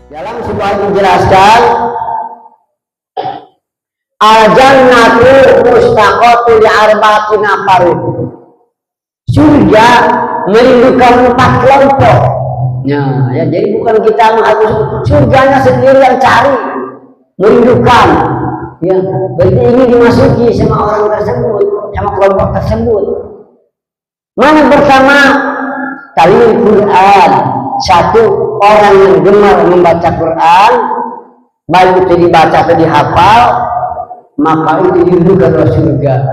Dalam sebuah dijelaskan al-jannatu mustaqatu li arba'ati nafarin. Surga merindukan 4 kelompok. Nah, ya jadi bukan kita harus surganya sendiri yang cari, merindukan. Ya, berarti ingin dimasuki sama orang tersebut, sama kelompok tersebut. Mana pertama? Talil Quran. Satu, orang yang gemar membaca Quran, baik itu dibaca atau dihafal, maka itu dirindukan oleh surga.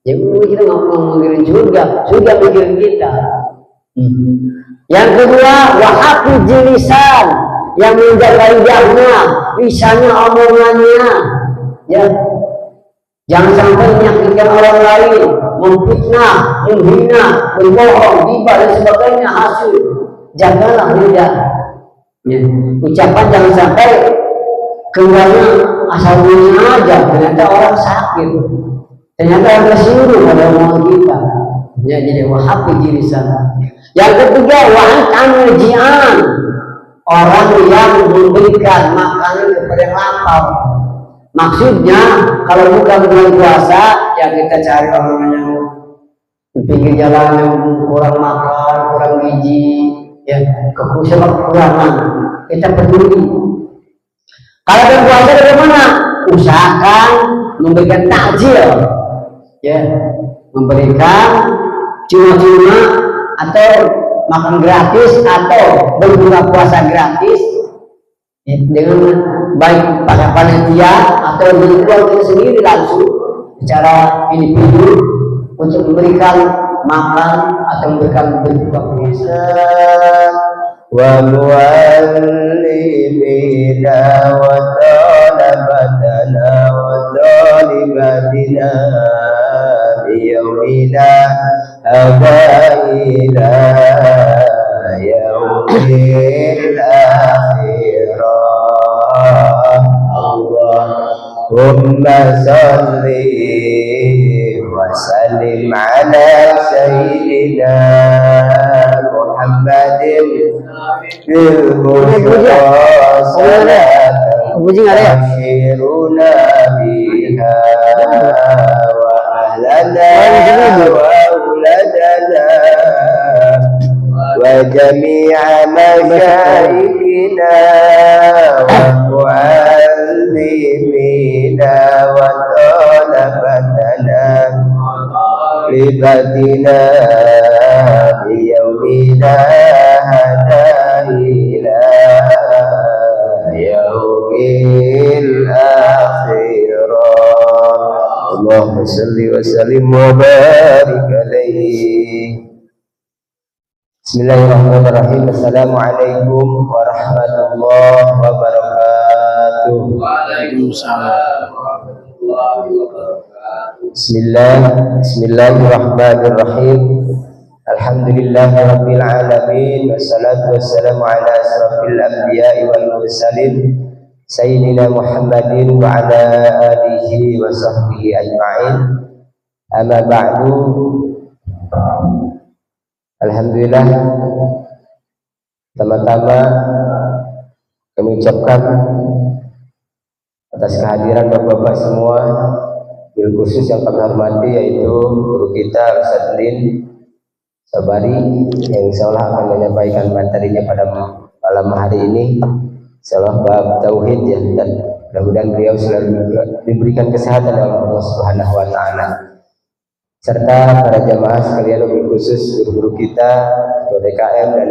Jadi kita nggak mau mikirin surga, surga mikirin kita. Yang kedua, wahafidzi lisan, yang menjaga lidahnya, lisannya, omongannya, ya, jangan sampai menyakitkan orang lain, memfitnah, menghina, berbohong, ghibah dan sebagainya, hasil. Jagalah lidah. Ya. Ucapan jangan sampai keluarnya asal bunyinya aja, ternyata orang sakit, ternyata orang tersinggung pada omongan kita. Ya, jadi wahafidzi lisan. Yang ketiga, wa'an ji'an, orang yang memberikan makanan kepada yang lapar. Maksudnya kalau bukan bulan puasa, ya kita cari orang yang di pinggir jalan yang kurang makan, kurang gizi, ya kekurangan, kita peduli. Kalau bulan puasa bagaimana? Usahakan memberikan takjil, ya, memberikan cuma-cuma atau makan gratis atau berbuka puasa gratis, ya, dengan baik pada panitia atau dengan keluarga sendiri langsung secara individu untuk memberikan makan atau memberikan berbuka puasa. Wa mu'allimina wa talabatana wa talibatina biyawmina abaila yaumil akhirah. Allahumma salli wa sallim ala sayyidina Muhammadin bil-mushra salatan akhiruna biha wa ahlana wa auladana wa jami'a masyayikhina wa mu'allimina wa talabatana libatina biyawmina hada ila yaumil akhirah. Allahumma salli wa sallim wa barik alaihi. Bismillahirrahmanirrahim. Assalamualaikum warahmatullahi wabarakatuh. Waalaikumsalam warahmatullahi wabarakatuh. Bismillahirrahmanirrahim. Alhamdulillahi rabbil alamin, wassalatu wassalamu ala asrafil anbiya'i wal mursalin sayyidina Muhammadin wa ala alihi wa sahbihi ajma'in. Amma ba'du. Alhamdulillah, pertama-tama kami ucapkan atas kehadiran Bapak-bapak semua, bil khusus yang kami hormati yaitu guru kita Ustadz Sabari yang insyaallah akan menyampaikan materinya pada malam hari ini, insyaallah bab tauhid, ya, dan mudah-mudahan beliau selalu diberikan kesehatan oleh Allah Subhanahu wa taala, serta para jamaah sekalian, lebih khusus guru-guru kita, ketua DKM dan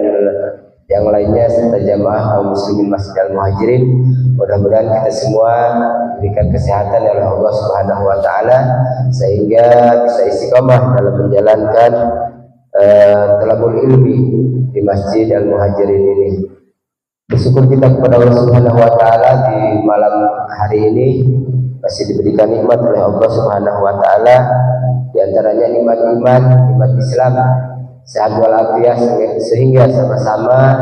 yang lainnya, serta jamaah kaum muslimin Masjid Al-Muhajirin. Mudah-mudahan kita semua diberikan kesehatan oleh Allah Subhanahu wa taala sehingga bisa istiqomah dalam menjalankan talabul ilmi di Masjid Al-Muhajirin ini. Bersyukur kita kepada Allah Subhanahu wa taala di malam hari ini masih diberikan nikmat oleh Allah Subhanahu wa taala, di antaranya nikmat iman, nikmat Islam, sehat walafiat, sehingga sama-sama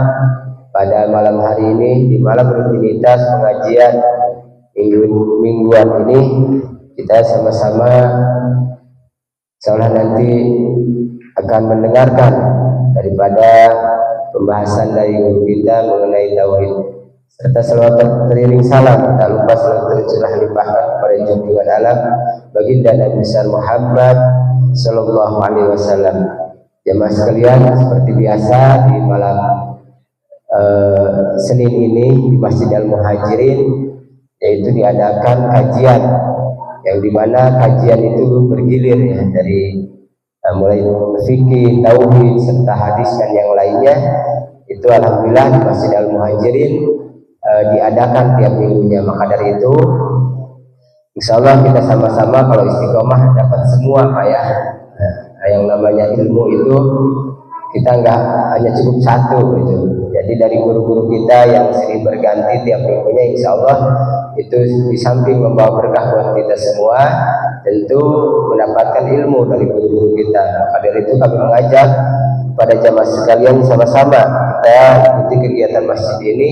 pada malam hari ini, di malam rutinitas pengajian mingguan ini, kita sama-sama insyaallah nanti akan mendengarkan daripada pembahasan dari guru kita mengenai tauhid. serta selawat teriring salam tak lupa selalu tercurah limpahkan kepada junjungan alam baginda Nabi besar Muhammad sallallahu alaihi wasallam. Jemaah sekalian, seperti biasa di malam Senin ini di Masjid Al-Muhajirin yaitu diadakan kajian yang dimana kajian itu bergilir ya, dari mulai fikih, tauhid serta hadis dan yang lainnya. Itu alhamdulillah di Masjid Al-Muhajirin diadakan tiap minggunya. Maka dari itu insya Allah kita sama-sama kalau istiqomah dapat semua Pak ya. Yang namanya ilmu itu kita nggak hanya cukup satu gitu. Jadi dari guru-guru kita yang sering berganti tiap minggunya, insya Allah itu di samping membawa berkah buat kita semua, tentu mendapatkan ilmu dari guru-guru kita. Maka dari itu kami mengajak pada jamaah sekalian sama-sama kita ikuti kegiatan masjid ini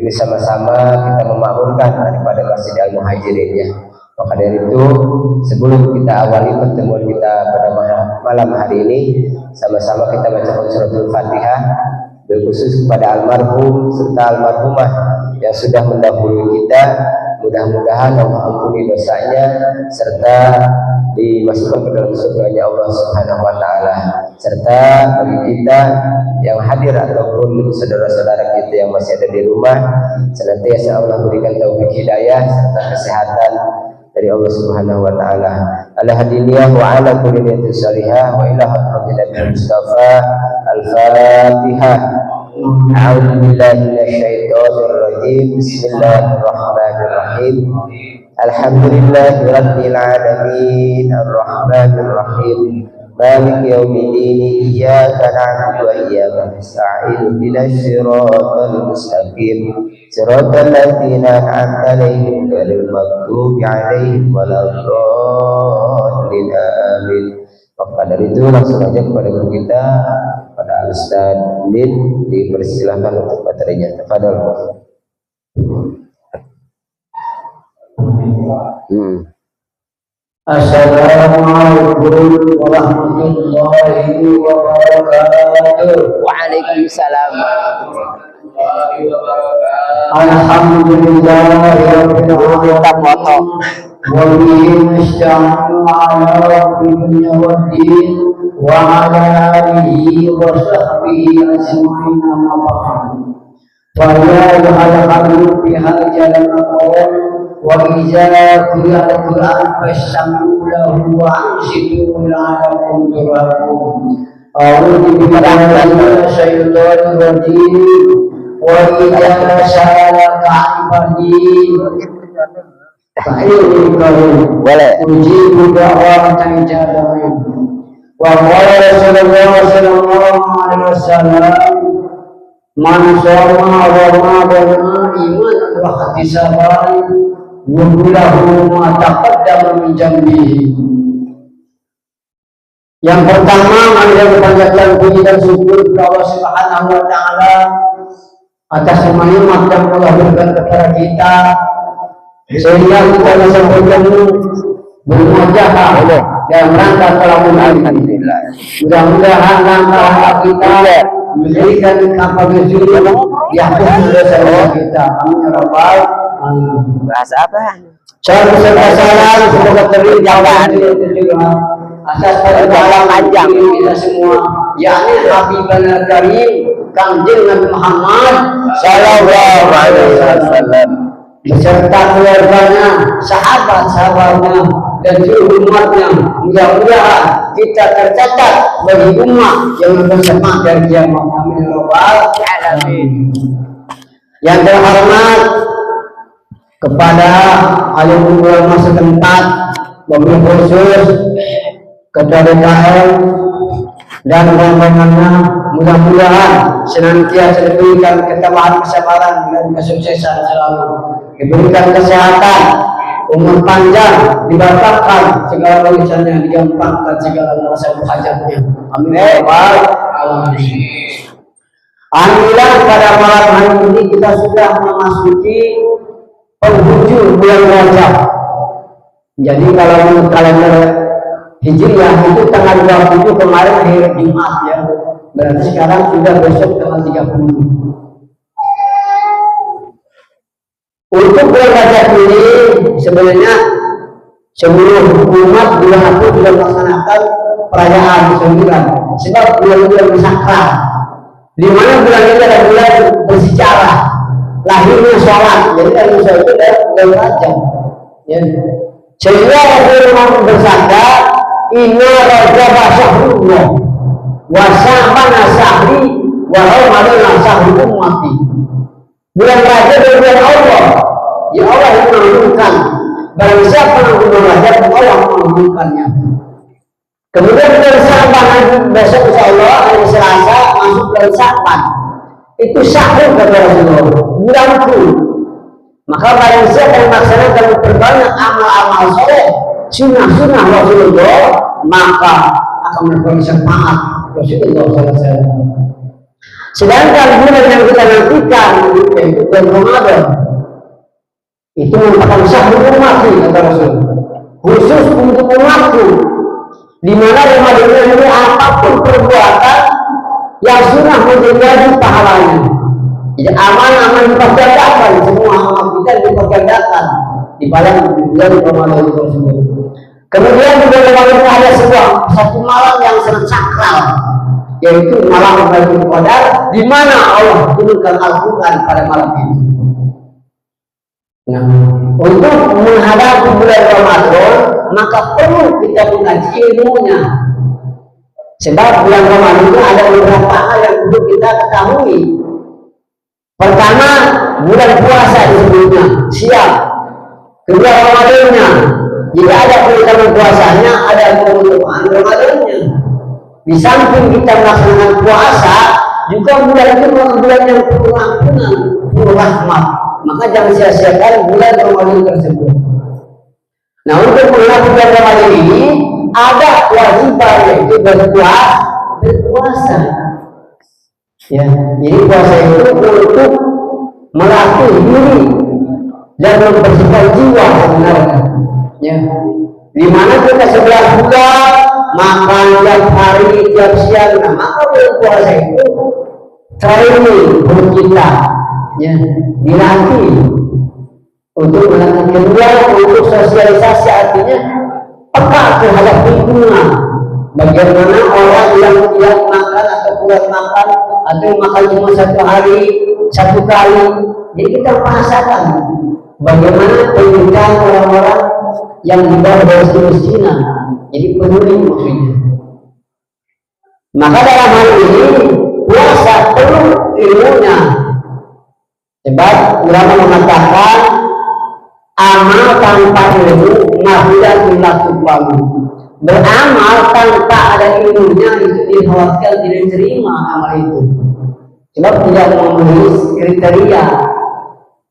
sama-sama kita memakmurkan daripada Masjid Al-Muhajirin ya. Maka dari itu sebelum kita awali pertemuan kita pada malam hari ini, sama-sama kita baca suratul Fatihah berkhusus kepada almarhum serta almarhumah yang sudah mendahului kita. Mudah-mudahan Allah ampuni dosanya serta dimasukkan ke dalam surganya Allah Subhanahu wa taala. Serta bagi kita yang hadir ataupun saudara-saudara kita yang masih ada di rumah, senantiasa Allah berikan taufik hidayah serta kesehatan dari Allah Subhanahu wa taala. Ala hadiniyah wa ala kulli niyatin salihah wa ila hadratin Nabi Mustafa. Al-Fatihah. A'udzu billahi minasyaitonir rajim. Bismillahirrahmanirrahim. Alhamdulillahi rabbil alamin arrahmanir rahim. Maliki yaumiddin. Iyyaka na'budu wa iyyaka nasta'in. Ihdinas siratal mustaqim. Siratal ladzina an'amta 'alaihim ghairil maghdubi 'alaihim waladdallin. Amin. Maka dari itu langsung aja kepada guru kita, pada Al-Ustaz Din, dipersilahkan untuk materinya. Tafadhol. Assalamualaikum warahmatullahi wabarakatuh. Waalaikumsalam. Alhamdulillahirabbil alamin. Wa bihi nasta'inu 'ala dunya waddin wa 'ala alihi wa sahbihi ajma'in amma ba'd. Fa ya ayyuhal biha jalalakum wa idza quri'a al-Qur'an fastami'u lahu wa ansitu la'allakum turhamun. A'udzu billahi minasyaitonir rajim. Wa idza sa'alaka 'ibadi Boleh. ujibu da'watan jadamin. Wa qala sallallahu alaihi wasallam, man shoma ramadana imanan wa ihtisaban ghufira ma taqaddama min dhanbihi. Yang pertama, mari kita panjatkan puji dan syukur kepada Allah Subhanahu wa taala atas semua nikmat yang Allah berikan kepada kita, sehingga kita bisa bertemu bermuajah dalam rangka Qiyamul Lail. Mudah-mudahan langkah kita memberikan kapabilitas yang dosa kita. Amin ya rabbal alamin. Bahasa apa? Salam serta salam semoga terlihat atas pada panjang kita semua, yakni Habibana Karim Kanjeng Nabi Muhammad sallallahu alaihi wasallam beserta keluarganya, sahabat-sahabatnya dan seluruh umatnya. Mudah-mudahan kita tercatat bagi umat yang bersama dari kiamat. Amin ya rabbal alamin. Yang terhormat kepada alim ulama setempat, wabil khusus ketua DKM dan rombongannya, mudah-mudahan senantiasa diberikan ketabahan, kesabaran dan kesuksesan selalu, diberikan kesehatan, umur panjang, diberkahkan segala urusannya, digampangkan segala masalah hajatnya. Amin ya rabbal alamin. Alhamdulillah pada malam hari ini kita sudah memasuki penghujung bulan Rajab. Jadi kalau menurut kalender Hijriah itu tanggal 27 kemarin hari Jumat ya. Berarti sekarang sudah besok tanggal 30. Untuk bulan Rajab ini sebenarnya seluruh umat bulan aku sudah melaksanakan perayaan 9, sebab bulan-bulan sakral, di mana bulan ini adalah bulan bersejarah lahirnya sholat. Jadi kalau sholat itu adalah bulan Rajab, ya. Sehingga Rasulullah bersabda, Inna Rajab syahrullah wa sya'ban syahri wa Ramadan syahru ummati. Bulan Rajab adalah bulan Allah, ya Allah yang mengumumkan. Barang siapa yang bulan Rajab, Allah mengumumkannya. Kemudian bulan Sya'ban, besok insya Allah hari Selasa masuk bulan Sya'ban. Itu syahrul kata Rasulullah, bulanku. Maka barang siapa yang melaksanakan berbanyak amal-amal soleh, sunnah-sunnah Rasulullah, maka akan mendapatkan syafaat Rasulullah SAW. Sedangkan bulan yang kita nantikan yaitu bulan Ramadan, itu merupakan syahrul ummati kata Rasul, khusus untuk umatku, di mana Ramadan ini apapun perbuatan yang sunnah menjadi pahalanya. Jadi aman-aman dipergandakan, semua amal kita dipergandakan di bulan Ramadan tersebut. Kemudian di bulan Ramadan ada satu malam yang sangat sakral, yaitu malam Lailatul Qadar, di mana Allah turunkan Al-Quran pada malam itu. Nah, untuk menghadapi bulan Ramadan, maka perlu kita mengkaji ilmunya. Sebab bulan Ramadan itu ada beberapa hal yang perlu kita ketahui. Pertama, bulan puasa disebutnya, siap. Kedua, Ramadannya. Jika ada keutamaan puasanya, ada keutamaan Ramadannya. Di samping kita melaksanakan puasa, juga bulan itu bukan bulan yang penuh ampunan, penuh rahmat. Maka jangan sia-siakan bulan Ramadan tersebut. Nah, untuk mengenal bulan Ramadan ini ada kewajiban, yaitu berpuasa. Ya, jadi puasa itu untuk melatih diri dan membersihkan jiwa sebenarnya. Ya, di mana kita 11 bulan makan tiap hari, tiap siang. Nah, maka bulan puasa itu training untuk kita, ya, dilatih untuk melatih kedua, untuk sosialisasi, artinya peka terhadap lingkungan. Bagaimana orang yang tidak makan atau kurang makan atau makan cuma satu hari, satu kali. Jadi kita merasakan bagaimana pendidikan orang-orang yang di bawah kemiskinan. Jadi peduli maksudnya. Maka dalam hal ini puasa perlu ilmunya. Sebab ulama mengatakan amal tanpa ilmu mahulatul lakubalu. Beramal tanpa ada ilmunya itu dikhawatirkan tidak diterima amal itu. Sebab tidak memenuhi kriteria.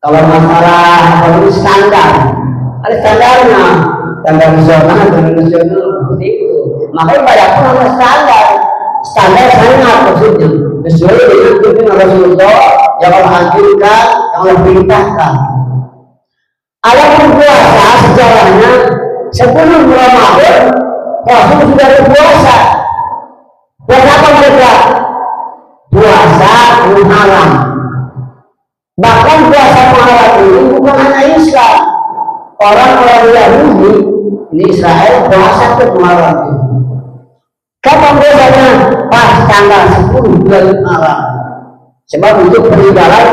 Kalau masalah harus standar, ada standarnya, standar nasional, seperti itu. Maka ibadah pun ada standar sangat maksudnya sesuai dengan tuntunan Rasulullah yang Allah anjurkan, yang Allah perintahkan. Adapun puasa sejarahnya sebelum Ramadan, Rasul sudah berpuasa. Puasa apa mereka? Puasa Muharram. Bahkan puasa Muharram ini bukan hanya Islam. Orang-orang Yahudi di Israel puasa ke Muharram itu. Kapan biasanya? Pas tanggal 10 bulan Muharram. Sebab itu peninggalan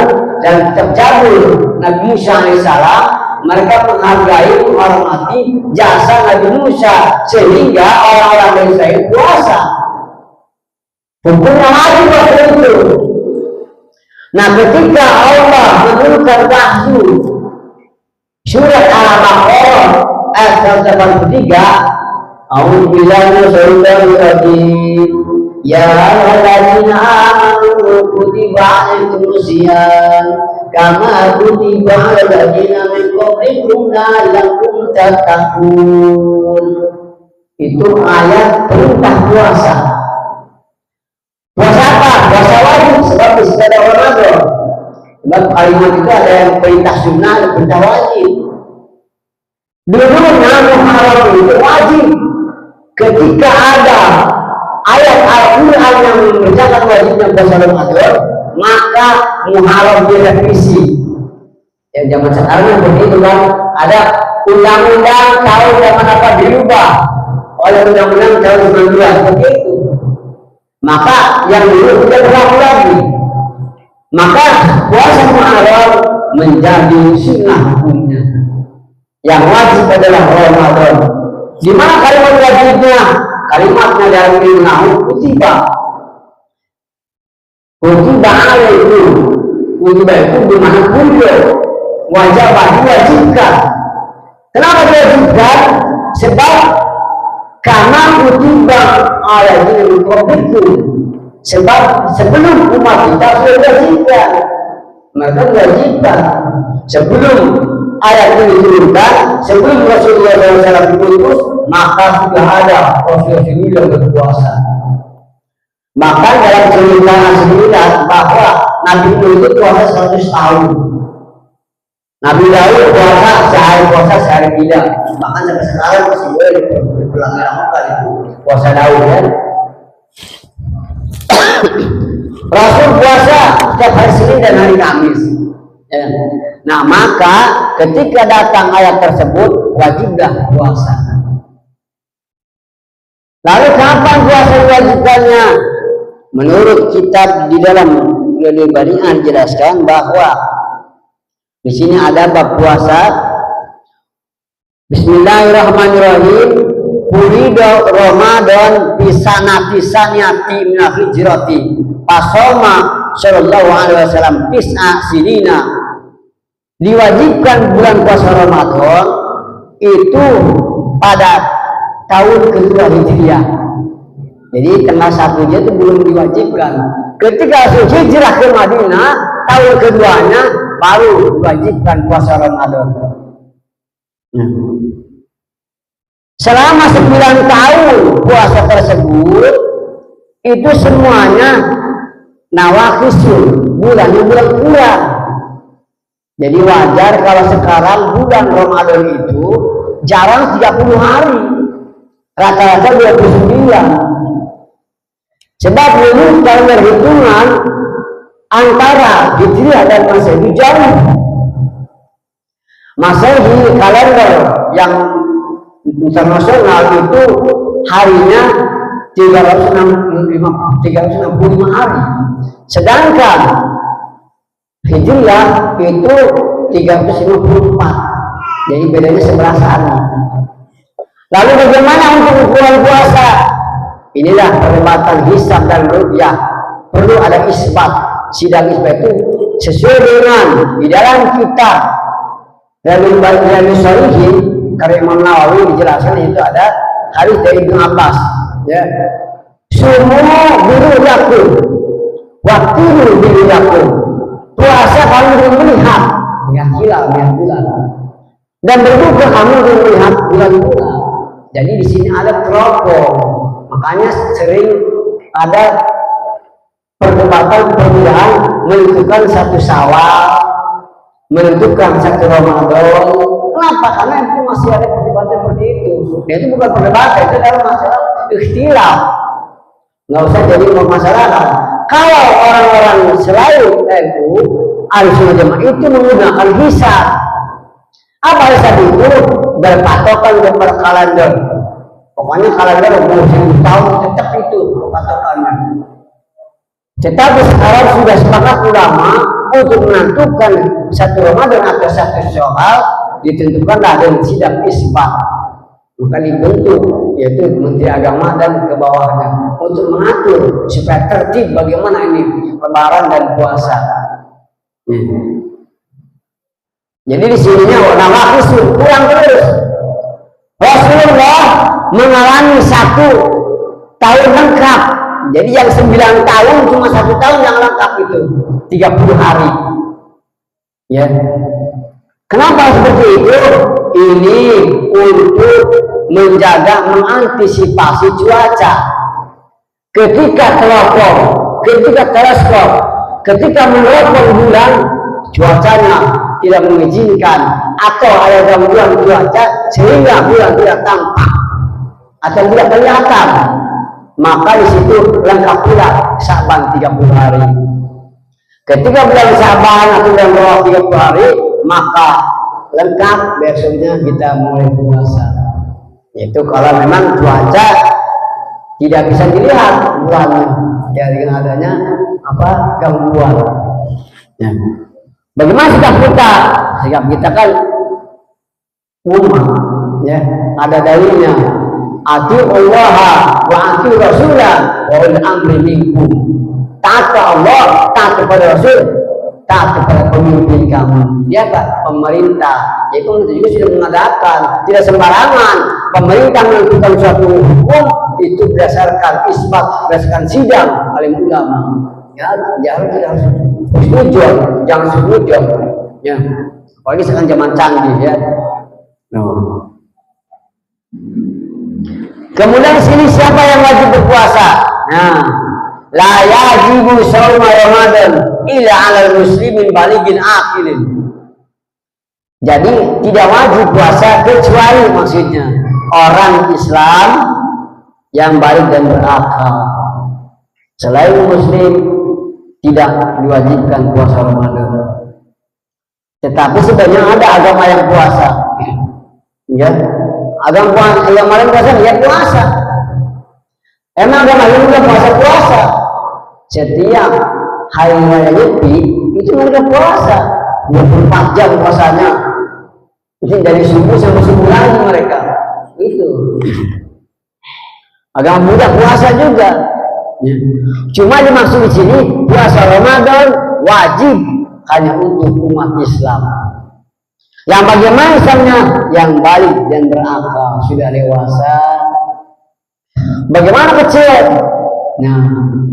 dan tercabul Nabi Musa alaihissalam, mereka menghargai, menghormati jasa Nabi Musa, sehingga orang-orang Israel puasa. Hukumnya wajib waktu itu. Nah, ketika Allah menurunkan wahyu surat Al-Baqarah ayat 183, A'udzubillahi minasyaitonir rajim. Ya ayyuhalladzina amanu kutiba 'alaikumus shiyam kama kutiba 'alal ladzina min qablikum la'allakum tattaqun. Itu ayat perintah puasa. Puasa apa? Puasa wajib, sebab di situ ada Ramadan. Sebab kalimat itu ada yang perintah sunnah, ada perintah wajib. Dulunya Muharram itu wajib. Ketika ada ayat Al-Quran yang memberitakan wajibnya puasa Ramadan, maka Muharram direvisi. Ya zaman sekarang begitu kan, ada undang-undang tahun zaman apa dirubah oleh undang-undang tahun 92 begitu. Maka yang dulu tidak berlaku lagi. Maka puasa Muharram menjadi sunnah hukumnya. Yang wajib adalah Ramadan. Di mana kalimat wajibnya? Kalimatnya dalam ilmu kutiba. Kutiba alaikum. Kutiba itu dimana kumpul. Wajib diwajibkan. Kenapa diwajibkan? Sebab karena kutiba alaikum qablikum. Sebab sebelum umat kita sudah diwajibkan. Maka diwajibkan. Sebelum ayat ini diturunkan, sebelum Rasulullah SAW diutus, maka sudah ada Rasul-Rasul yang berpuasa. Maka dalam cerita aslinya bahwa Nabi itu puasa 100 tahun. Nabi Daud puasa sehari tidak. Bahkan sampai sekarang masih boleh dilakukan itu puasa Daud kan. Rasul puasa setiap hari Senin dan hari Kamis. Ya. Nah maka ketika datang ayat tersebut wajiblah puasa. Lalu kapan puasa diwajibkannya? Menurut kitab di dalam Ulul Bari'ah dijelaskan bahwa di sini ada bab puasa. Bismillahirrahmanirrahim. Pulido Ramadan bisanati saniyati minal hijrati. Pasoma sallallahu alaihi wasallam tis'a sinina. Diwajibkan bulan puasa Ramadan itu pada tahun kedua Hijriah. Jadi tanggal 1-nya itu belum diwajibkan. Ketika hijrah ke Madinah tahun keduanya baru diwajibkan puasa Ramadan. Selama 9 tahun puasa tersebut itu semuanya nawakisul, bulannya bulan kurang. Jadi wajar kalau sekarang bulan Ramadan itu jarang 30 hari, rata-rata 29. Sebab menurut kalender hitungan antara Hijriah dan Masehi jauh. Masehi kalender yang internasional itu harinya 365 hari, sedangkan Hijriah itu 354. Jadi bedanya 11 hari. Lalu bagaimana untuk ukuran puasa? Inilah perdebatan hisab dan ru'yah. Perlu ada isbat. Sidang isbat itu sesuai dengan di dalam kitab Riyadhus Shalihin karya Imam Nawawi dijelaskan itu ada hadis dari Ibnu Abbas. Ya. Semua biru yakum, waktu biru yakum. Puasa kamu belum melihat, lihat hilal, lihat bulan. Dan berbuka kamu belum melihat bulan. Jadi di sini ada teropong. Makanya sering ada perdebatan perbedaan menentukan satu Syawal, menentukan satu Ramadan. Kenapa? Karena itu masih ada perdebatan seperti itu. Ya, itu bukan perdebatan, itu adalah masalah ikhtilaf. Nggak usah jadi permasalahan. Kalau orang-orang selain NU Ahlussunnah Jamaah itu menggunakan hisab. Apa hisab itu? Berpatokan kepada kalender. Pokoknya kalender 1000 tahun tetap itu patokannya. Tetapi sekarang sudah sepakat ulama untuk menentukan satu Ramadan atau satu Syawal ditentukanlah dengan sidang isbat. Maka dibentuk yaitu Menteri Agama dan ke bawahnya untuk mengatur supaya tertib bagaimana ini Lebaran dan puasa. Jadi di sininya nawakisul kurang terus. Rasulullah mengalami 1 tahun lengkap. Jadi yang 9 tahun cuma 1 tahun yang lengkap itu 30 hari. Ya. Kenapa seperti itu? Ini untuk menjaga, mengantisipasi cuaca. Ketika teropong, ketika teleskop, ketika meneropong bulan, cuacanya tidak mengizinkan atau ada gangguan cuaca sehingga bulan tidak tampak atau tidak kelihatan, maka di situ lengkap pula Syaban 30 hari. Ketika bulan Syaban atau bulan Ramadan 30 hari, maka lengkap besoknya kita mulai puasa. Itu kalau memang cuaca tidak bisa dilihat bulannya, ya dengan adanya gangguan. Ya. Bagaimana sikap kita? Sikap kita kan umat, ya ada dalilnya. Ati Allah wa ati Rasulah wa ulil amri minkum. Taat kepada Allah, taat kepada Rasul, taat kepada pemimpin kamu. Dia pemerintah. Yaitu juga sudah mengadakan, tidak sembarangan. Pemerintah menentukan suatu hukum itu berdasarkan isbat, berdasarkan sidang alim ulama. Ya, jangan husnuzon, jangan husnuzon. Ya, apalagi sekarang zaman canggih ya. Kemudian sini siapa yang wajib berpuasa? Nah, la yajibu shauma Ramadan illa 'alal muslimin balighin aqilin. Jadi tidak wajib puasa kecuali maksudnya orang Islam yang balik dan berakal. Selain muslim tidak diwajibkan puasa Ramadan. Tetapi sebenarnya ada agama yang puasa. Ya, agama yang lain puasa ya puasa. Emang agama lain juga puasa. Setiap hari raya Nyepi itu mereka puasa 24 jam puasanya. Itu dari subuh sampai subuh lagi mereka. Itu. Agama Buddha puasa juga. Ya. Cuma dimaksud di sini puasa Ramadan wajib hanya untuk umat Islam. Yang bagaimana misalnya yang balik dan berakal sudah dewasa. Bagaimana kecil? Nah,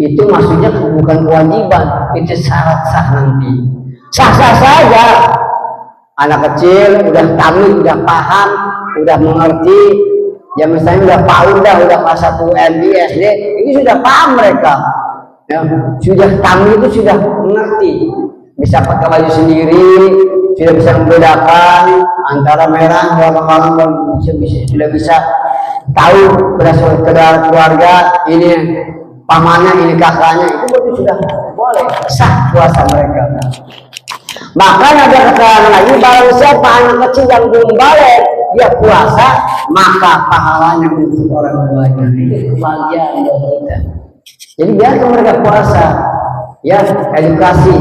itu maksudnya bukan kewajiban, itu syarat sah nanti. Sah-sah saja. Anak kecil udah tamim, udah paham, udah mengerti. Ya misalnya udah PAUD, udah kelas 1 SD, ini sudah paham mereka. Ya, sudah tamim itu sudah mengerti. Bisa pakai baju sendiri, sudah bisa membedakan antara merah, warna dan sudah bisa tahu berasal dari keluarga ini pamannya, ini kakaknya, itu berarti sudah boleh sah puasa mereka. Bahkan ada keterangan lagi, barang siapa anak kecil yang belum balik dia puasa, maka pahalanya untuk orang tuanya. Itu kebahagiaan buat kita. Jadi biarkan mereka puasa, ya edukasi,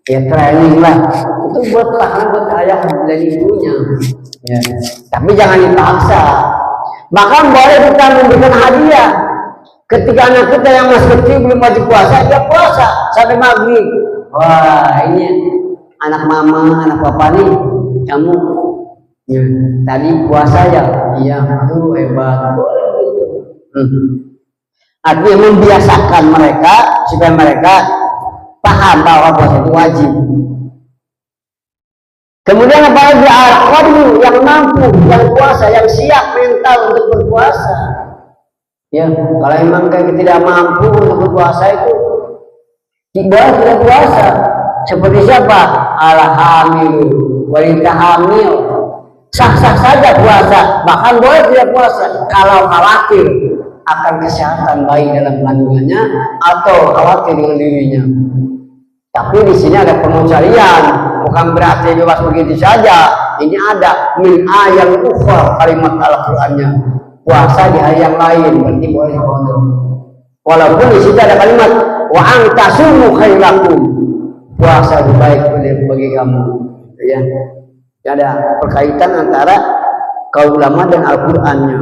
ya training lah. Itu buat pahala buat ayah dan ibunya. Ya. Tapi jangan dipaksa. Bahkan boleh kita memberikan hadiah. Ketika anak kita yang masih kecil belum wajib puasa, dia puasa sampai maghrib. Wah, ini anak mama, anak papa nih, kamu ya, tadi puasa ya? Iya, aduh hebat. Artinya membiasakan mereka supaya mereka paham bahwa puasa itu wajib. Kemudian apalagi al-qadru yang mampu, yang puasa, yang siap mental untuk berpuasa. Ya, kalau memang tidak mampu untuk berpuasa itu tidak puasa. Seperti siapa? Al-hamil, wanita hamil, sah-sah saja puasa, bahkan boleh tidak puasa kalau khawatir akan kesehatan bayi dalam kandungannya atau khawatir dengan dirinya. Tapi di sini ada pengecualian, bukan berarti bebas begitu saja. Ini ada min ayat ukhra kalimat Al-Qur'annya. Puasa di hari yang lain berarti boleh dikodok. Walaupun di situ ada kalimat wa antasumu khairakum, puasa lebih baik bagi kamu. Ya, ada perkaitan antara kaum ulama dan Al-Qur'annya.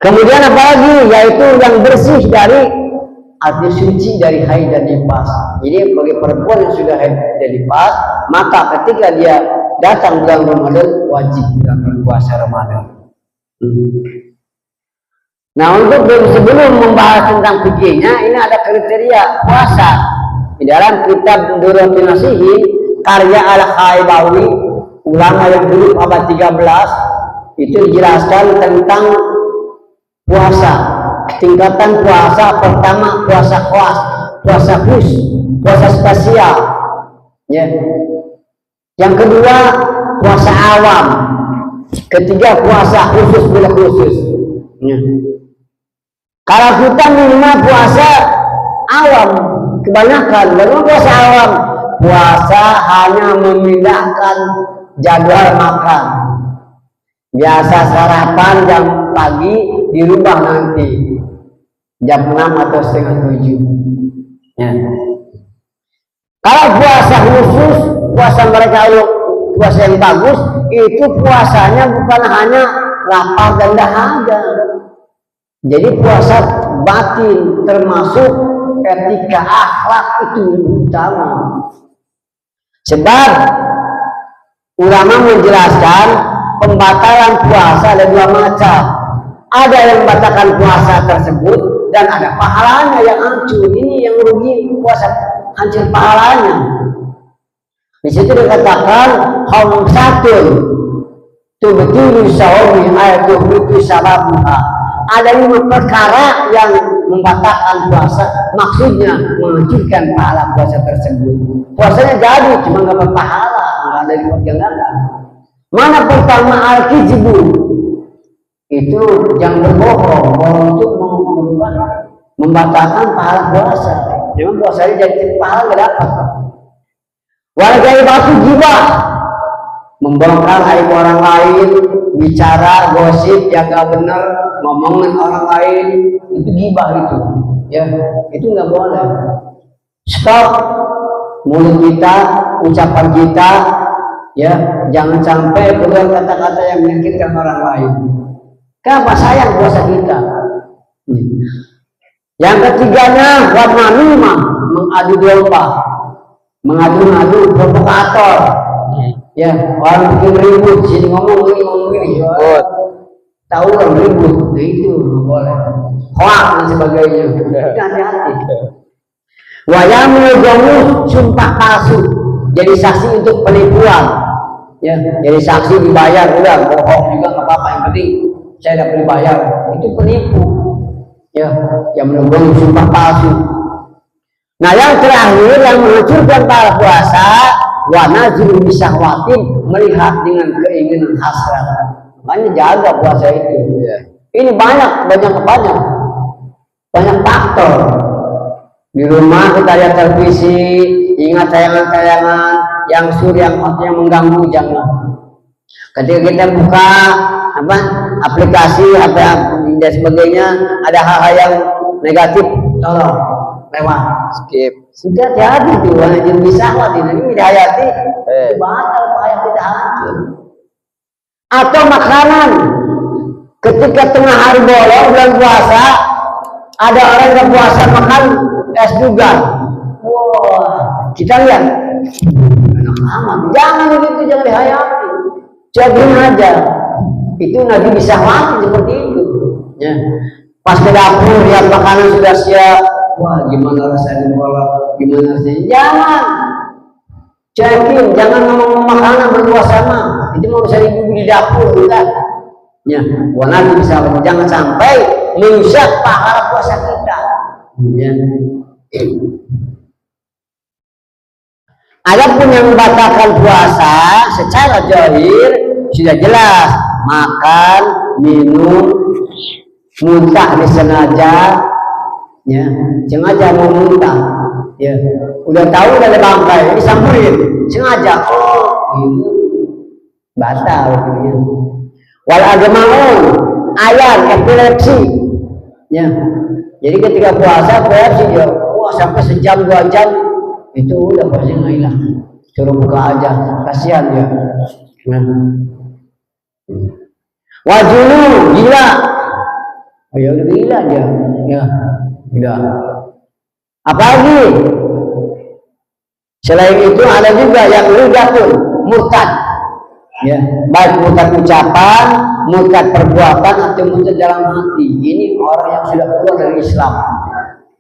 Kemudian apalagi yaitu yang bersih dari arti suci dari haid dan nifas. Jadi bagi perempuan yang sudah haid dan nifas, maka ketika dia datang bulan Ramadan wajib berpuasa Ramadan. Nah, untuk sebelum membahas tentang fikihnya, ini ada kriteria puasa di dalam kitab Durratul Nasihin karya Al-Khaibawi, ulama yang hidup abad 13, itu dijelaskan tentang puasa. Tingkatan puasa pertama puasa khas, puasa khusus, puasa spesial. Ya. Yang kedua puasa awam. Ketiga puasa khusus bila khusus. Ya. Kalau kita minimal puasa awam kebanyakan, baru puasa awam puasa hanya memindahkan jadwal makan. Biasa sarapan jam pagi dirubah nanti jam 6 atau setengah 7. Ya. Kalau puasa khusus, puasa mereka puasa yang bagus, itu puasanya bukan hanya lapar dan dahaga. Jadi puasa batin, termasuk etika akhlak itu utama. Sebab ulama menjelaskan pembatalan puasa ada dua macam. Ada yang membatalkan puasa tersebut dan ada pahalanya yang hancur. Ini yang rugi puasa, hancur pahalanya. Di situ dikatakan khamsatun tubtilu sawmi ayatu itu sababuha. Ada 5 perkara yang membatalkan puasa, maksudnya menghancurkan pahala puasa tersebut. Puasanya jadi cuma nggak berpahala, nggak ada diperjalanan. Mana pertama al-kijibu, itu yang berbohong. Bohong itu membatalkan pahala puasa. Memang puasanya jadi pahala nggak dapat. Warga batu jiwa, membongkar aib orang lain, bicara gosip yang nggak benar, ngomongin orang lain, itu gibah itu. Ya, itu nggak boleh. Stop mulut kita, ucapan kita, ya, jangan sampai keluar kata-kata yang menyakitkan orang lain. Kenapa? Sayang puasa kita. Yang ketiganya, wamamimah, mengadu domba, mengadu-ngadu, provokator. Ya, orang bikin ribut, sini ngomong ini. Tahu orang ribut, nah itu nggak boleh. Hoak dan sebagainya. Hati-hati. Wayamul jamus, sumpah palsu, jadi saksi untuk penipuan. Ya, jadi saksi dibayar, udah bohong juga nggak apa-apa, yang penting saya dapat dibayar. Itu penipu. Ya, yang menunggu sumpah palsu. Nah, yang terakhir yang menghancurkan pahala puasa, wa nazru bisahwatin, melihat dengan keinginan hasrat. Makanya jaga puasa itu. Ini banyak faktor. Di rumah kita lihat televisi, ingat tayangan-tayangan yang yang mengganggu, jangan. Ketika kita buka aplikasi dan sebagainya, ada hal-hal yang negatif, tolong lewat, skip. Sudah hati-hati tuh, wajib bisa ini dihayati, batal payah kita hancur. Atau makanan, ketika tengah hari bolong bulan puasa, ada orang yang puasa makan es juga. Wah, kita lihat, enak amat. Jangan begitu, jangan dihayati. Cobain aja. Itu Nabi bisa mati seperti itu. Ya. Pas ke dapur lihat makanan sudah siap. Wah, gimana rasanya bola? Gimana rasanya? Jangan. Cekin, jangan ngomong makanan berpuasa mah. Itu mau saya ibu di dapur, bukan? Ya, Nabi bisa, jangan sampai merusak pahala puasa kita. Ya. Adapun yang membatalkan puasa secara zahir sudah jelas, makan, minum, muntah disengaja, ya, sengaja mau muntah, ya, udah tahu udah ada bangkai, disamperin, sengaja, ini batal, ya. Wal agamaun, ayam, epilepsi, ya. Jadi ketika puasa epilepsi dia, wah sampai sejam 2 jam, itu udah pasti nggak hilang, suruh buka aja, kasihan dia. Nah. Wajulu gila, ya udah gila dia, ya, gila. Apalagi selain itu ada juga yang ridatun, murtad, ya, baik murtad ucapan, murtad perbuatan atau murtad dalam hati. Ini orang yang sudah keluar dari Islam.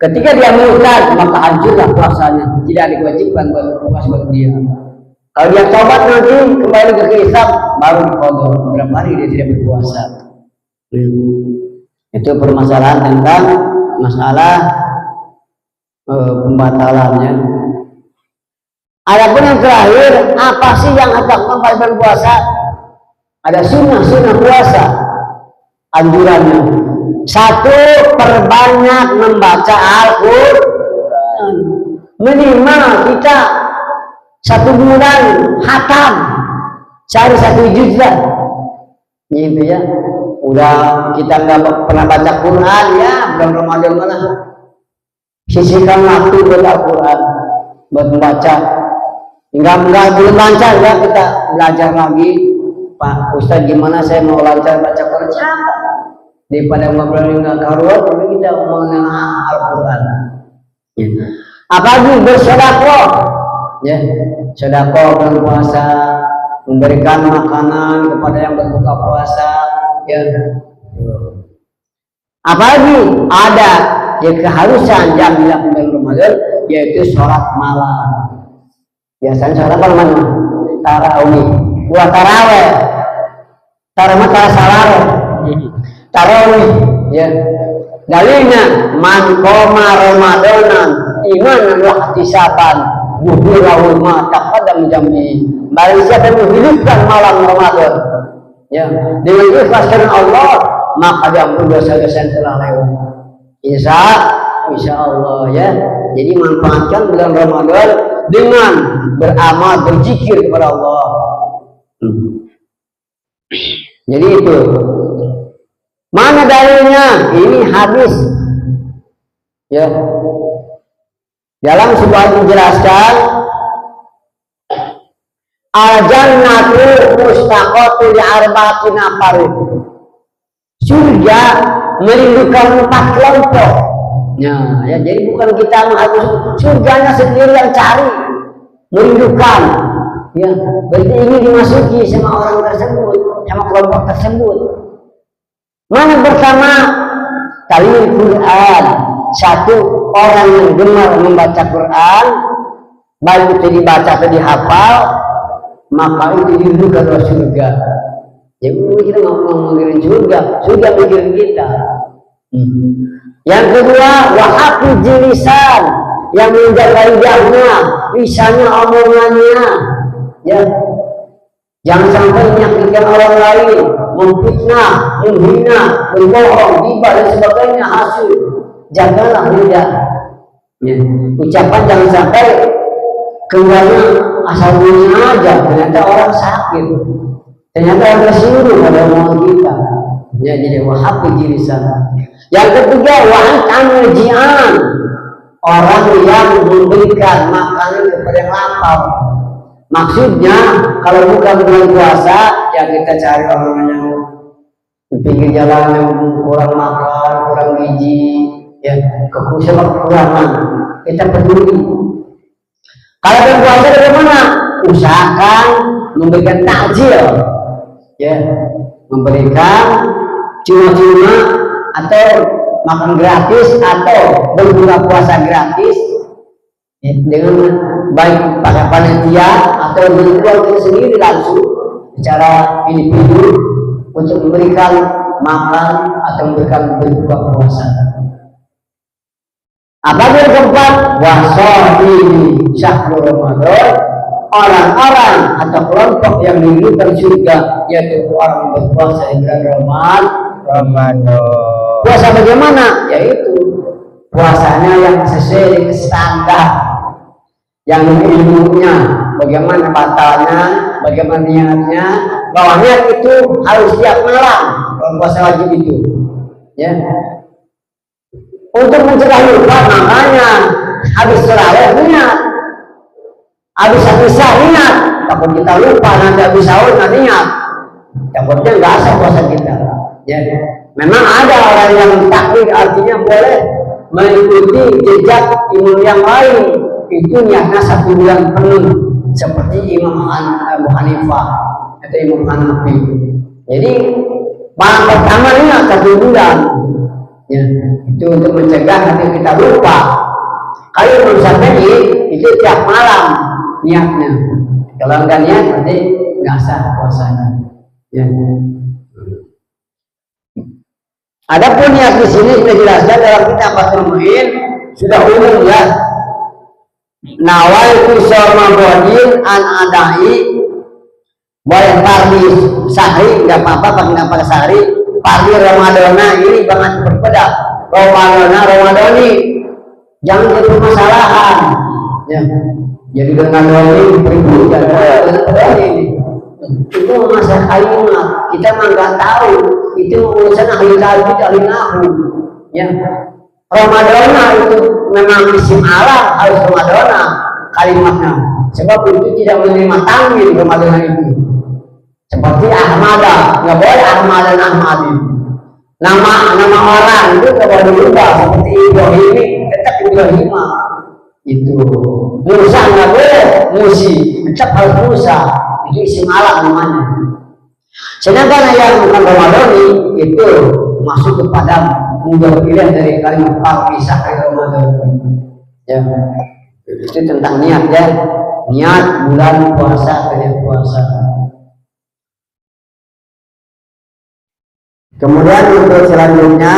Ketika dia murtad, maka hancurlah puasanya, tidak diwajibkan buat dia. Kalau dia tobat nanti kembali ke Islam, baru dikodok. Berapa hari dia tidak berpuasa. Itu permasalahan tentang masalah pembatalannya. Adapun yang terakhir, apa sih yang hendak membatalkan puasa? Ada sunnah puasa, anjurannya. 1, perbanyak membaca Al-Quran. Minimal kita 1 bulan hatam sehari 1 juz lah gitu ya. Udah kita nggak pernah baca Quran ya, bulan Ramadan mana sisihkan waktu buat Al-Quran, buat membaca. Enggak belum lancar ya, kita belajar lagi. Pak Ustadz gimana saya mau lancar baca Quran? Siapa? Daripada ngobrol nggak karuan, tapi kita ngomongin Al-Quran. Ya. Apalagi bersedekah, ya sedekah bulan puasa, memberikan makanan kepada yang berbuka puasa, ya. Apalagi ada ya keharusan jam bulan Ramadan, yaitu sholat malam. Biasanya sholat malam tarawih, buat taraweh, tarawih, ya. Dalilnya man qoma ramadanan imanan wa ihtisaban ghufira ma taqaddama jambi. Barang siapa yang menghidupkan malam Ramadan, ya, dengan ikhlas karena Allah, maka diampuni dosa-dosa yang telah lewat. Insya Allah ya. Jadi manfaatkan bulan Ramadan dengan beramal, berzikir kepada Allah. Jadi itu. Mana dalilnya? Ini hadis. Ya. Dalam sebuah dijelaskan al-jannatu mustaqatu li arba'ati nafarin. Surga merindukan 4 kelompok. Nah, ya jadi bukan kita harus surganya sendiri yang cari, merindukan. Ya, berarti ini dimasuki sama orang tersebut, sama kelompok tersebut. Mana pertama? Talil Quran. 1 orang yang gemar membaca Quran, baik itu dibaca atau dihafal, maka itu dirindukan oleh surga. Jadi kita nggak mau mikirin surga mikirin kita. Yang kedua, wahafi jilisan, yang menjaga lidahnya, lisannya, omongannya, ya. Jangan sampai menyakitkan orang lain, memfitnah, menghina, berbohong, gibah dan sebagainya, hasud. Jagalah lidah. Ya. Ucapan jangan sampai keluarnya asal bunyinya aja, ternyata orang sakit. Ternyata orang tersinggung pada omongan kita. Ya, jadi wahafi jilisan. Yang ketiga, wa'an ji'an, orang yang memberikan makanan kepada yang lapar. Maksudnya kalau bukan bulan puasa, ya kita cari orang yang di pinggir jalan yang kurang makan, kurang gizi, ya kekurangan, kita peduli. Kalau bulan puasa bagaimana? Usahakan memberikan takjil, ya, memberikan cuma-cuma atau makan gratis atau berbuka puasa gratis, ya, dengan baik pada panitia atau keluarga sendiri langsung secara individu untuk memberikan makan atau memberikan berbuka puasa. Apabila keempat, wasohi syahrul Ramadan, orang-orang atau kelompok yang dirindukan surga, yaitu orang berpuasa di bulan Ramadan. Puasa bagaimana? Yaitu puasanya yang sesuai dengan standar, yang ilmunya, bagaimana batalnya, bagaimana niatnya, bahwa niat itu harus tiap malam kalau puasa wajib itu, ya. Untuk mencegah lupa, makanya habis tarawih niat, habis isya niat, takut kita lupa nanti habis sahur nggak niat, takutnya nggak asal puasa kita. Ya, memang ada orang yang taklid, artinya boleh mengikuti jejak imam yang lain, itu niatnya 1 bulan penuh, seperti Imam Abu Hanifah atau Imam Hanafi. Jadi malam pertama niat 1 bulan, ya, itu untuk mencegah nanti kita lupa. Kalau belum sampai itu tiap malam niatnya. Kalau enggak niat nanti nggak sah puasanya. Ya. Adapun niat di sini sudah jelaskan dalam kitab Fathul Mu'in, sudah umum ya. Nawaitu Ramadan an adai, boleh parli sahri nggak apa-apa, pakai sahri. Parli Ramadana ini banget berbeda. Ramadani jangan jadi permasalahan. Ya, jadi dengan ini beribu ini itu masalah kalimat kita mah nggak tahu itu urusan ahli tajwid ahli nahwu ya. Ramadana itu memang isim alam harus Ramadana kalimatnya sebab itu tidak menerima tanwin Ramadana itu seperti Ahmada nggak boleh Ahmad dan Ahmadi nama orang itu nggak boleh berubah seperti Ibrahim tetap Ibrahimah itu Musa nggak boleh Musi tetap harus Musa itu isim alam namanya. Sedangkan yang bukan Ramadhani itu masuk kepada mundur pilihan dari kalimat al-pisah dari Ramadan. Ya, itu tentang niat ya, niat bulan puasa dan puasa. Kemudian untuk selanjutnya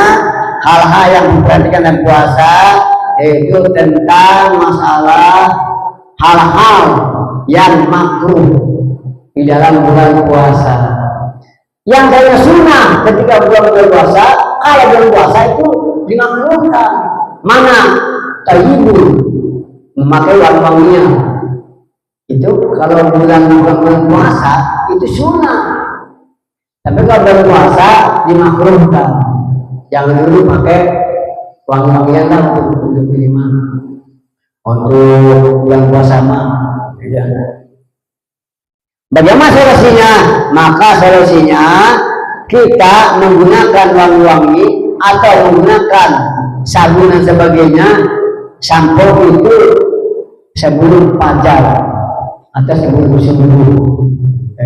hal-hal yang diperhatikan dalam puasa yaitu tentang masalah hal-hal yang makruh di dalam bulan puasa. Yang dari sunnah ketika bulan puasa, kalau bulan puasa itu dimakruhkan. Mana tayyibun memakai wangi-wangian. Itu kalau bulan puasa itu sunnah. Tapi kalau bulan puasa dimakruhkan. Jangan dulu pakai wangi-wangian lah untuk lima. Untuk bulan puasa mah. Ya. Bagaimana solusinya? Maka solusinya kita menggunakan wangi-wangi atau menggunakan sabun dan sebagainya sampo itu sebelum fajar atau sebelum subuh.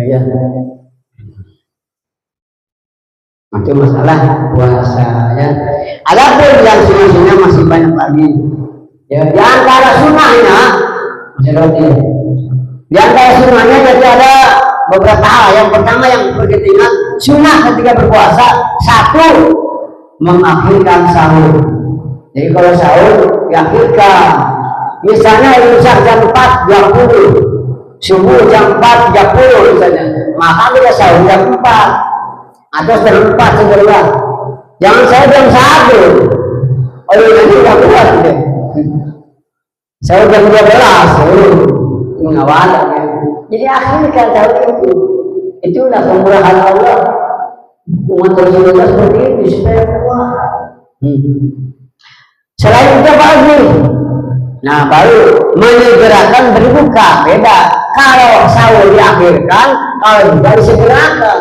Ya. Itu masalah puasa ya. Adapun yang sunnah-sunnah masih banyak lagi. Ya, di antara sunnahnya di antara sunnahnya jadi ada beberapa hal. Yang pertama yang berkaitan sunnah ketika berpuasa, satu mengakhirkan sahur. Jadi kalau sahur diakhirkan. Misalnya imsak jam 4.20, subuh jam 4.30 misalnya, maka kita sahur jam 4 atau jam 4 segera. Jangan sahur jam 1. Oh iya nanti udah kuat deh. Sahur jam 12 mengawal ya. Jadi akhirkan sahur itulah kemurahan Allah. Umat Rasulullah seperti itu supaya kuat. Selain itu apa lagi? Nah baru menyegerakan berbuka beda. Kalau sahur diakhirkan, kalau juga disegerakan.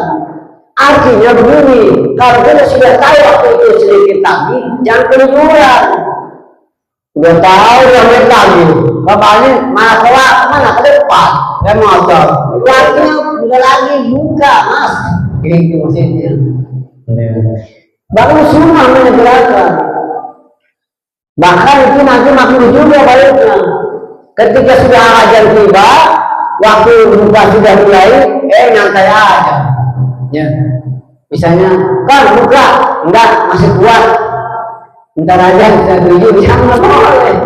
Artinya begini, kalau kita sudah tahu waktu itu sedikit lagi, jangan keluar. Udah tahu yang lagi, bapaknya malah kelak mana ke depan, dan motor. Artinya udah lagi buka mas, itu maksudnya. Baru sunnah menyegerakan. Bahkan itu nanti makruh juga baliknya. Ketika sudah azan tiba, waktu buka sudah mulai, nyantai aja. Ya, misalnya, kan buka, enggak masih kuat. Ntar aja kita tuju, jangan boleh.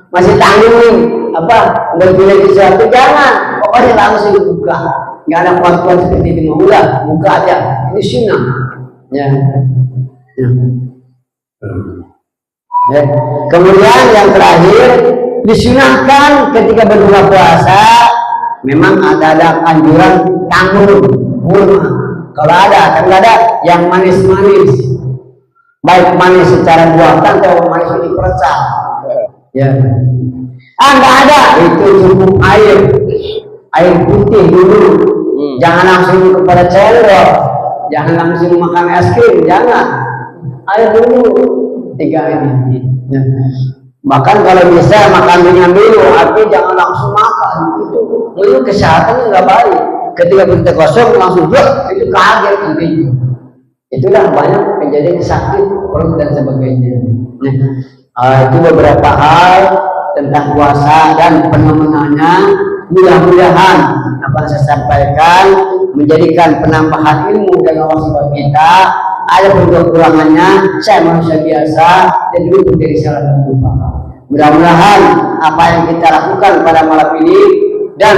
Masih tanggung apa? Udah pilih sesuatu jangan. Pokoknya langsung buka. Enggak ada kuat-kuat seperti itu. Udah buka aja. Ini sunnah. Ya. Ya. Kemudian yang terakhir disunahkan ketika berbuka puasa memang ada anjuran tanggung kurma. Kalau ada, kan ada yang manis-manis, baik manis secara buatan atau manis dipercah. Ya. Nggak ada, itu cukup air putih dulu. Jangan langsung kepada cendol, jangan langsung makan es krim, jangan. Air dulu. 3 ini. Ya. Bahkan kalau bisa makan dengan dulu, tapi jangan langsung makan. Itu menurut kesehatannya nggak baik. Ketika kita kosong langsung itu kaget intinya. Itulah banyak kejadian sakit perut dan sebagainya. Nah, itu beberapa hal tentang puasa dan fenomenanya. Mudah-mudahan apa yang saya sampaikan menjadikan penambahan ilmu dan wawasan kita. Ada kekurangannya, saya manusia biasa dan dulu dari salah dan lupa. Mudah-mudahan apa yang kita lakukan pada malam ini dan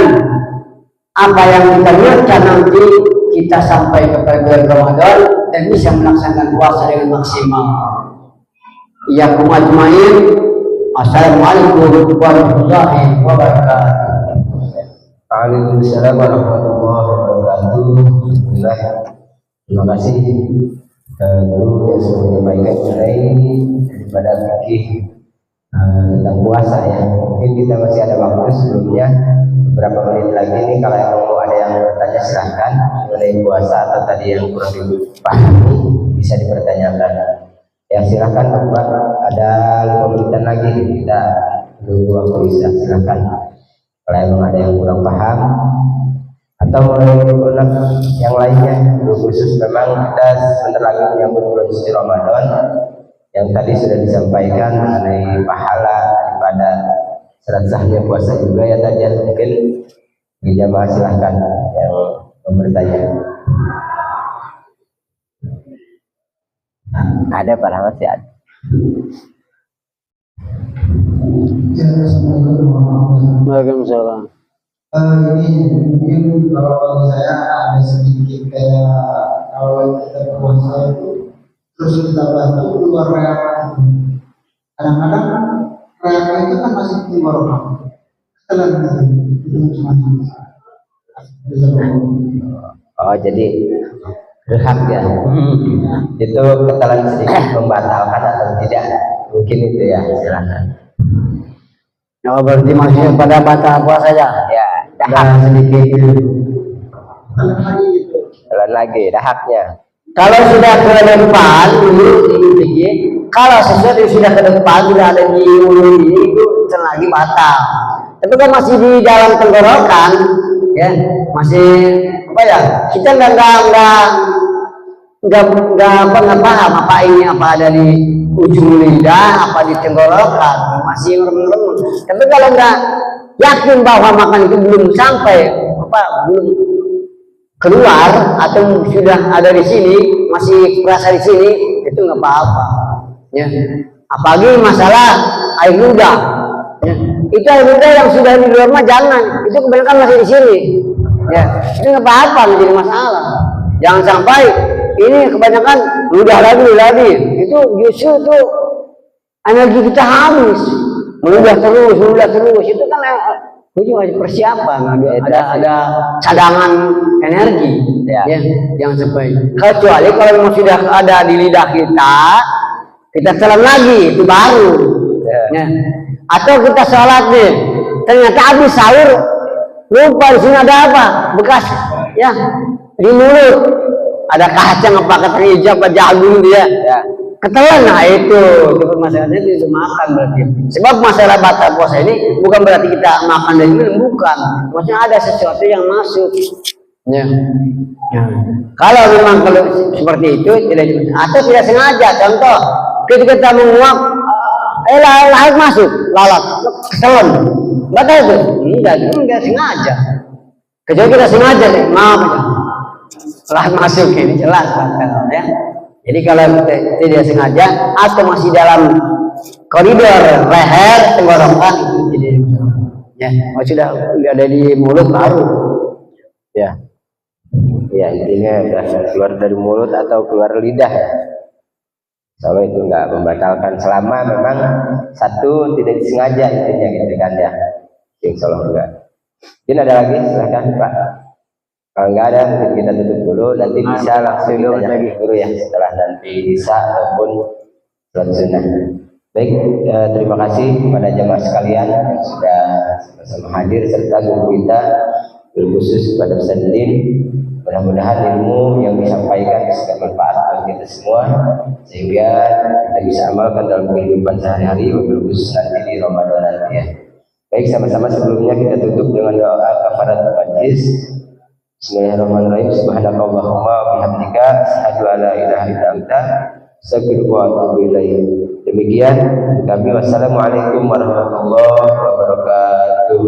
apa yang kita niatkan nanti kita sampai kepada bulan Ramadan dan bisa melaksanakan puasa dengan maksimal. Ya kumajmain Assalamualaikum warahmatullahi wabarakatuh. Waalaikumsalam warahmatullahi wabarakatuh. Alhamdulillah. Terima kasih guru yang sudah menyampaikan mengenai daripada fikih tentang puasa ya. Mungkin kita masih ada waktu sebelumnya beberapa menit lagi nih, kalau yang mau ada yang bertanya silahkan mengenai puasa atau tadi yang kurang dipahami bisa dipertanyakan. Ya silahkan Bapak, ada 5 menitan lagi kita tunggu waktu silahkan. Kalau emang ada yang kurang paham atau mengenai yang lainnya, khusus memang kita sebentar lagi menyambut bulan suci Ramadan yang tadi sudah disampaikan mengenai pahala daripada serat sahnya puasa juga ya tadi. Mungkin di jamaah silahkan yang mau bertanya. Ada Pak Rahmat ya. Waalaikumsalam. Ini mungkin kalau bagi saya ada sedikit kayak kalau kita berpuasa itu terus kita bantu keluar reak. Kadang-kadang reak itu kan masih keluar orang. Setelah itu cuma Oh jadi rehab ya. Itu ketelan sedikit membatalkan atau tidak? Mungkin itu ya, silakan. Oh, berarti maksudnya pada batal puasa saja. Ya, dahak sedikit. Telan lagi dahaknya. Kalau sudah ke depan dulu kalau sesuatu yang sudah ke depan sudah ada di ulu ini itu lagi batal. Tapi kalau masih di dalam tenggorokan ya masih apa ya, kita nggak paham apa ini, apa ada di ujung lidah, apa di tenggorokan, masih merem-merem. Tapi kalau nggak yakin bahwa makan itu belum sampai belum keluar atau sudah ada di sini, masih terasa di sini, itu nggak apa-apa ya. Apalagi masalah air ludah ya. Itu air ludah yang sudah di luar mah jangan, itu kebanyakan masih di sini ya, itu nggak apa-apa, menjadi masalah. Jangan sampai ini kebanyakan ludah lagi, itu justru itu energi kita habis, meludah terus, itu kan masih persiapan, ada cadangan energi ya, yang sampai. Kecuali kalau memang sudah ada di lidah kita telan lagi, itu baru ya. Atau kita sholat nih, ternyata habis sahur lupa di sini ada apa bekas ya di mulut, ada kacang apa kacang hijau apa jagung dia ya. Ketelan, nah itu masalahnya itu makan berarti. Sebab masalah batal puasa ini bukan berarti kita makan dan minum, bukan. Maksudnya ada sesuatu yang masuk. Ya. Ya. Kalau memang kalau seperti itu tidak, atau tidak sengaja, contoh ketika kita menguap, lalat masuk, lalat ketelan, batal itu? Enggak sengaja. Kecuali kita sengaja nih, maaf ya. Lalat masuk ini jelas batal ya. Jadi kalau tidak sengaja atau masih dalam koridor leher tenggorokan itu jadi ya, sudah ada di mulut baru ya. Ya intinya sudah keluar dari mulut atau keluar lidah ya. Soalnya itu enggak membatalkan selama memang satu tidak disengaja, intinya gitu kan ya. Insya Allah enggak. Mungkin ada lagi, silahkan Pak. Kalau nggak ada mungkin kita tutup dulu, nanti bisa langsung ditanya lagi guru ya setelah nanti bisa ataupun sholat sunnah. Baik, terima kasih kepada jamaah sekalian yang sudah sama-sama hadir serta guru kita, khusus kepada Ustaz Din. Mudah-mudahan ilmu yang disampaikan bisa bermanfaat bagi kita semua sehingga kita bisa amalkan dalam kehidupan sehari-hari, khusus nanti di Ramadan nanti ya. Baik, sama-sama sebelumnya kita tutup dengan doa kafaratul majlis. Bismillahirrahmanirrahim. Subhanakallahumma wa bihamdika asyhadu an la ilaha illa anta astaghfiruka wa atubu ilaik. Demikian kami, wassalamualaikum warahmatullahi wabarakatuh.